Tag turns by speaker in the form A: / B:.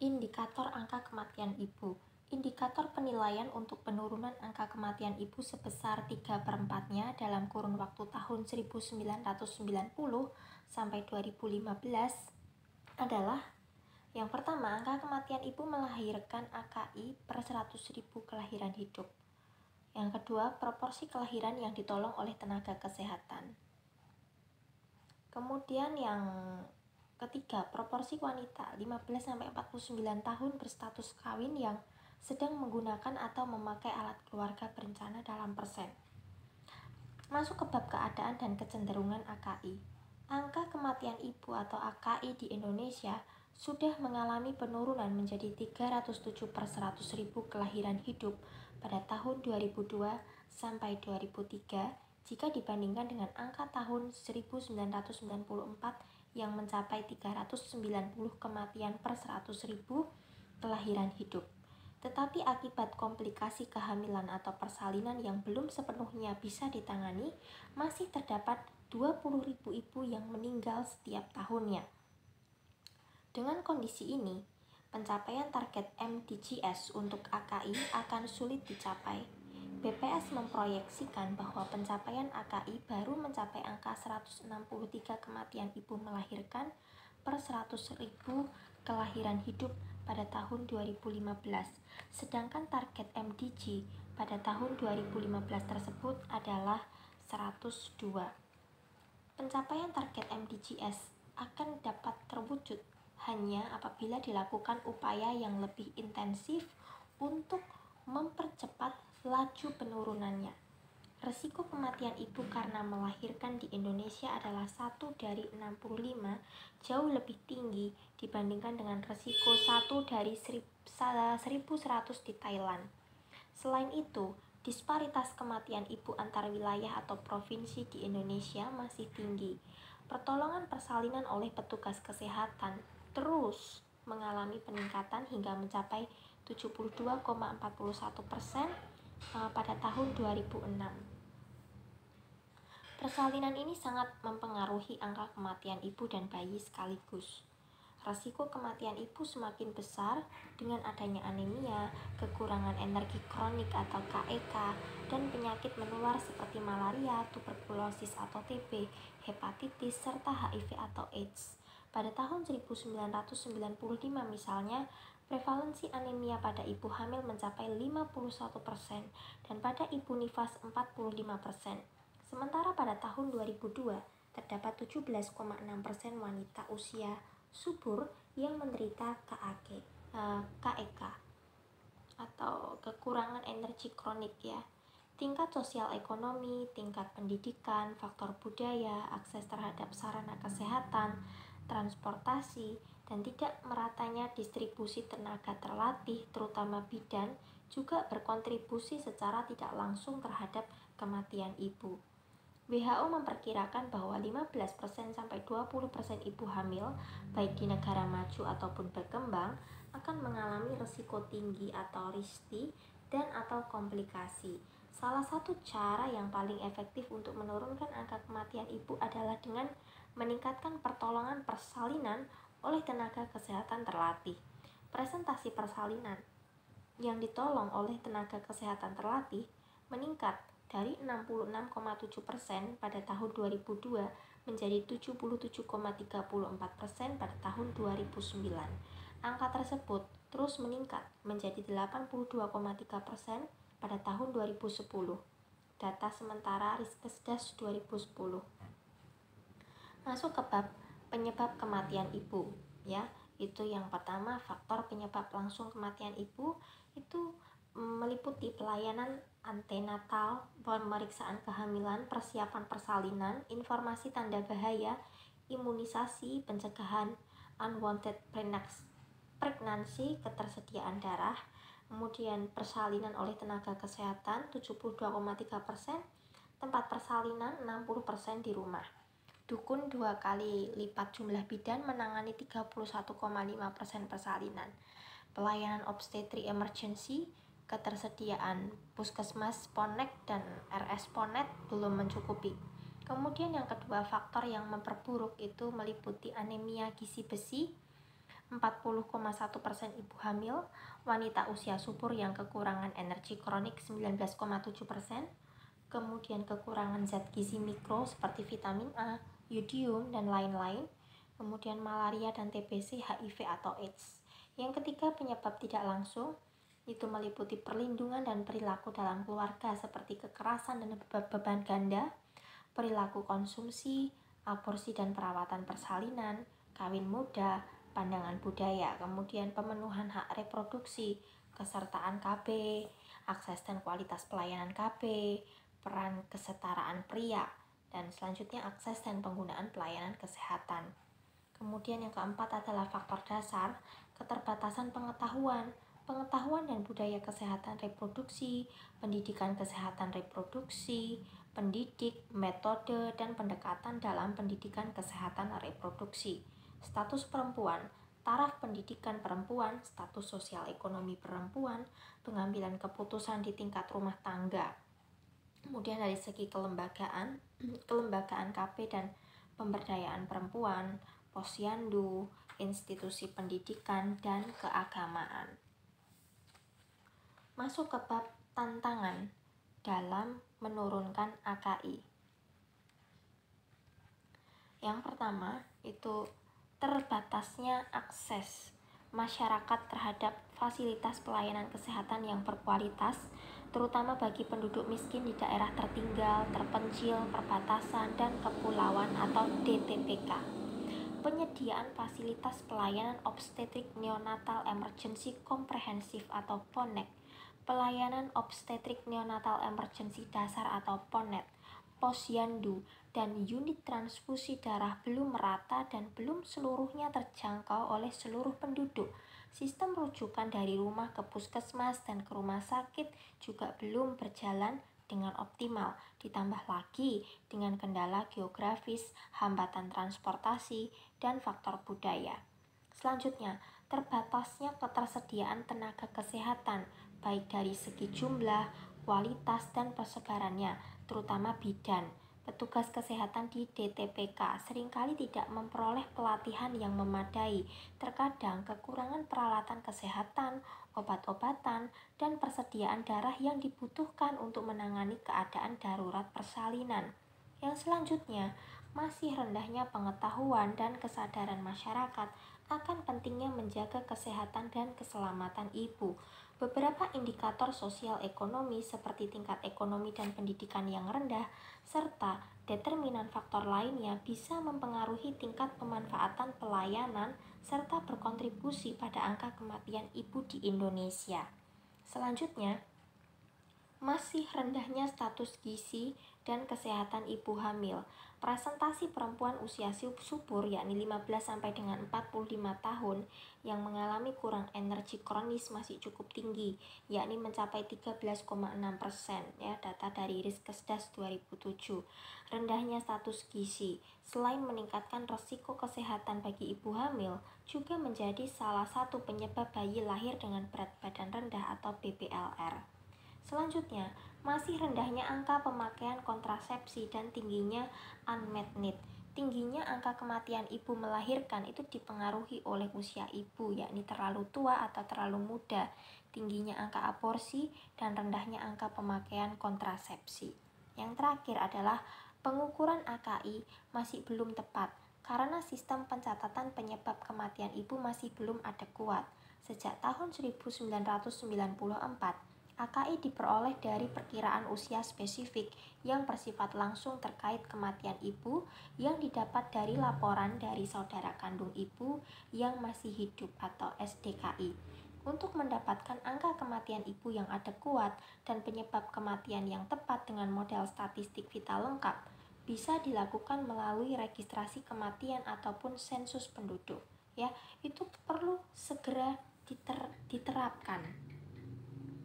A: Indikator angka kematian ibu. Indikator penilaian untuk penurunan angka kematian ibu sebesar 3/4-nya dalam kurun waktu tahun 1990 sampai 2015 adalah: yang pertama, angka kematian ibu melahirkan AKI per 100.000 kelahiran hidup. Yang kedua, proporsi kelahiran yang ditolong oleh tenaga kesehatan. Kemudian yang ketiga, proporsi wanita 15-49 tahun berstatus kawin yang sedang menggunakan atau memakai alat keluarga berencana dalam persen. Masuk ke bab keadaan dan kecenderungan AKI. Angka kematian ibu atau AKI di Indonesia sudah mengalami penurunan menjadi 307 per 100.000 kelahiran hidup pada tahun 2002 sampai 2003 jika dibandingkan dengan angka tahun 1994 yang mencapai 390 kematian per 100.000 kelahiran hidup. Tetapi akibat komplikasi kehamilan atau persalinan yang belum sepenuhnya bisa ditangani, masih terdapat 20.000 ibu yang meninggal setiap tahunnya. Dengan kondisi ini, pencapaian target MDGs untuk AKI akan sulit dicapai. BPS memproyeksikan bahwa pencapaian AKI baru mencapai angka 163 kematian ibu melahirkan per 100.000 kelahiran hidup pada tahun 2015, sedangkan target MDG pada tahun 2015 tersebut adalah 102. Pencapaian target MDGs akan dapat terwujud hanya apabila dilakukan upaya yang lebih intensif untuk mempercepat laju penurunannya. Risiko kematian ibu karena melahirkan di Indonesia adalah 1 dari 65, jauh lebih tinggi dibandingkan dengan risiko 1 dari 1.100 di Thailand. Selain itu, disparitas kematian ibu antar wilayah atau provinsi di Indonesia masih tinggi. Pertolongan persalinan oleh petugas kesehatan terus mengalami peningkatan hingga mencapai 72,41% pada tahun 2006. Persalinan ini sangat mempengaruhi angka kematian ibu dan bayi sekaligus. Risiko kematian ibu semakin besar dengan adanya anemia, kekurangan energi kronik atau KEK, dan penyakit menular seperti malaria, tuberkulosis atau TB, hepatitis, serta HIV atau AIDS. Pada tahun 1995 misalnya, prevalensi anemia pada ibu hamil mencapai 51% dan pada ibu nifas 45%. Sementara pada tahun 2002, terdapat 17,6% wanita usia subur yang menderita KEK atau kekurangan energi kronik ya. Tingkat sosial ekonomi, tingkat pendidikan, faktor budaya, akses terhadap sarana kesehatan, transportasi, dan tidak meratanya distribusi tenaga terlatih, terutama bidan, juga berkontribusi secara tidak langsung terhadap kematian ibu. WHO memperkirakan bahwa 15% sampai 20% ibu hamil, baik di negara maju ataupun berkembang, akan mengalami risiko tinggi atau RISTI dan atau komplikasi. Salah satu cara yang paling efektif untuk menurunkan angka kematian ibu adalah dengan meningkatkan pertolongan persalinan oleh tenaga kesehatan terlatih. Presentasi persalinan yang ditolong oleh tenaga kesehatan terlatih meningkat dari 66,7% pada tahun 2002 menjadi 77,34% pada tahun 2009. Angka tersebut terus meningkat menjadi 82,3% pada tahun 2010. Data sementara Riskesdas 2010. Masuk ke bab penyebab kematian ibu ya. Itu yang pertama, faktor penyebab langsung kematian ibu itu meliputi pelayanan antenatal, pemeriksaan kehamilan, persiapan persalinan, informasi tanda bahaya, imunisasi, pencegahan unwanted pregnancy, ketersediaan darah, kemudian persalinan oleh tenaga kesehatan 72,3%, tempat persalinan 60% di rumah. Dukun 2 kali lipat jumlah bidan menangani 31,5% persalinan. Pelayanan obstetri emergency, ketersediaan puskesmas Ponek dan RS Ponet belum mencukupi. Kemudian yang kedua, faktor yang memperburuk itu meliputi anemia gizi besi 4 40,1% ibu hamil, wanita usia subur yang kekurangan energi kronik 19,7%, kemudian kekurangan zat gizi mikro seperti vitamin A, yodium, dan lain-lain, kemudian malaria dan TBC, HIV atau AIDS. Yang ketiga, penyebab tidak langsung, itu meliputi perlindungan dan perilaku dalam keluarga seperti kekerasan dan beban ganda, perilaku konsumsi, aborsi dan perawatan persalinan, kawin muda, pandangan budaya, kemudian pemenuhan hak reproduksi, kesertaan KB, akses dan kualitas pelayanan KB, peran kesetaraan pria, dan selanjutnya akses dan penggunaan pelayanan kesehatan. Kemudian yang keempat adalah faktor dasar, keterbatasan pengetahuan dan budaya kesehatan reproduksi, pendidikan kesehatan reproduksi, pendidik, metode, dan pendekatan dalam pendidikan kesehatan reproduksi. Status perempuan, taraf pendidikan perempuan, status sosial ekonomi perempuan, pengambilan keputusan di tingkat rumah tangga. Kemudian dari segi kelembagaan KB dan pemberdayaan perempuan, posyandu, institusi pendidikan, dan keagamaan. Masuk ke bab tantangan dalam menurunkan AKI. Yang pertama itu terbatasnya akses masyarakat terhadap fasilitas pelayanan kesehatan yang berkualitas, terutama bagi penduduk miskin di daerah tertinggal, terpencil, perbatasan, dan kepulauan atau DTPK. Penyediaan fasilitas pelayanan obstetrik neonatal emergency komprehensif atau PONEK, pelayanan obstetrik neonatal emergency dasar atau PONET, posyandu, dan unit transfusi darah belum merata dan belum seluruhnya terjangkau oleh seluruh penduduk. Sistem rujukan dari rumah ke puskesmas dan ke rumah sakit juga belum berjalan dengan optimal, ditambah lagi dengan kendala geografis, hambatan transportasi, dan faktor budaya. Selanjutnya, terbatasnya ketersediaan tenaga kesehatan, baik dari segi jumlah, kualitas, dan persebarannya, terutama bidan. Petugas kesehatan di DTPK seringkali tidak memperoleh pelatihan yang memadai. Terkadang kekurangan peralatan kesehatan, obat-obatan, dan persediaan darah yang dibutuhkan untuk menangani keadaan darurat persalinan. Yang selanjutnya, masih rendahnya pengetahuan dan kesadaran masyarakat akan pentingnya menjaga kesehatan dan keselamatan ibu. Beberapa indikator sosial ekonomi seperti tingkat ekonomi dan pendidikan yang rendah, serta determinan faktor lainnya bisa mempengaruhi tingkat pemanfaatan pelayanan serta berkontribusi pada angka kematian ibu di Indonesia. Selanjutnya, masih rendahnya status gizi dan kesehatan ibu hamil. Presentasi perempuan usia subur yakni 15 sampai dengan 45 tahun yang mengalami kurang energi kronis masih cukup tinggi, yakni mencapai 13,6% ya, data dari Riskesdas 2007. Rendahnya status gizi selain meningkatkan resiko kesehatan bagi ibu hamil, juga menjadi salah satu penyebab bayi lahir dengan berat badan rendah atau BBLR. Selanjutnya, masih rendahnya angka pemakaian kontrasepsi dan tingginya unmet need. Tingginya angka kematian ibu melahirkan itu dipengaruhi oleh usia ibu, yakni terlalu tua atau terlalu muda, tingginya angka aborsi, dan rendahnya angka pemakaian kontrasepsi. Yang terakhir adalah pengukuran AKI masih belum tepat karena sistem pencatatan penyebab kematian ibu masih belum adekuat. Sejak tahun 1994, AKI diperoleh dari perkiraan usia spesifik yang bersifat langsung terkait kematian ibu yang didapat dari laporan dari saudara kandung ibu yang masih hidup atau SDKI. Untuk mendapatkan angka kematian ibu yang adekuat dan penyebab kematian yang tepat dengan model statistik vital lengkap, bisa dilakukan melalui registrasi kematian ataupun sensus penduduk. Ya, itu perlu segera diterapkan.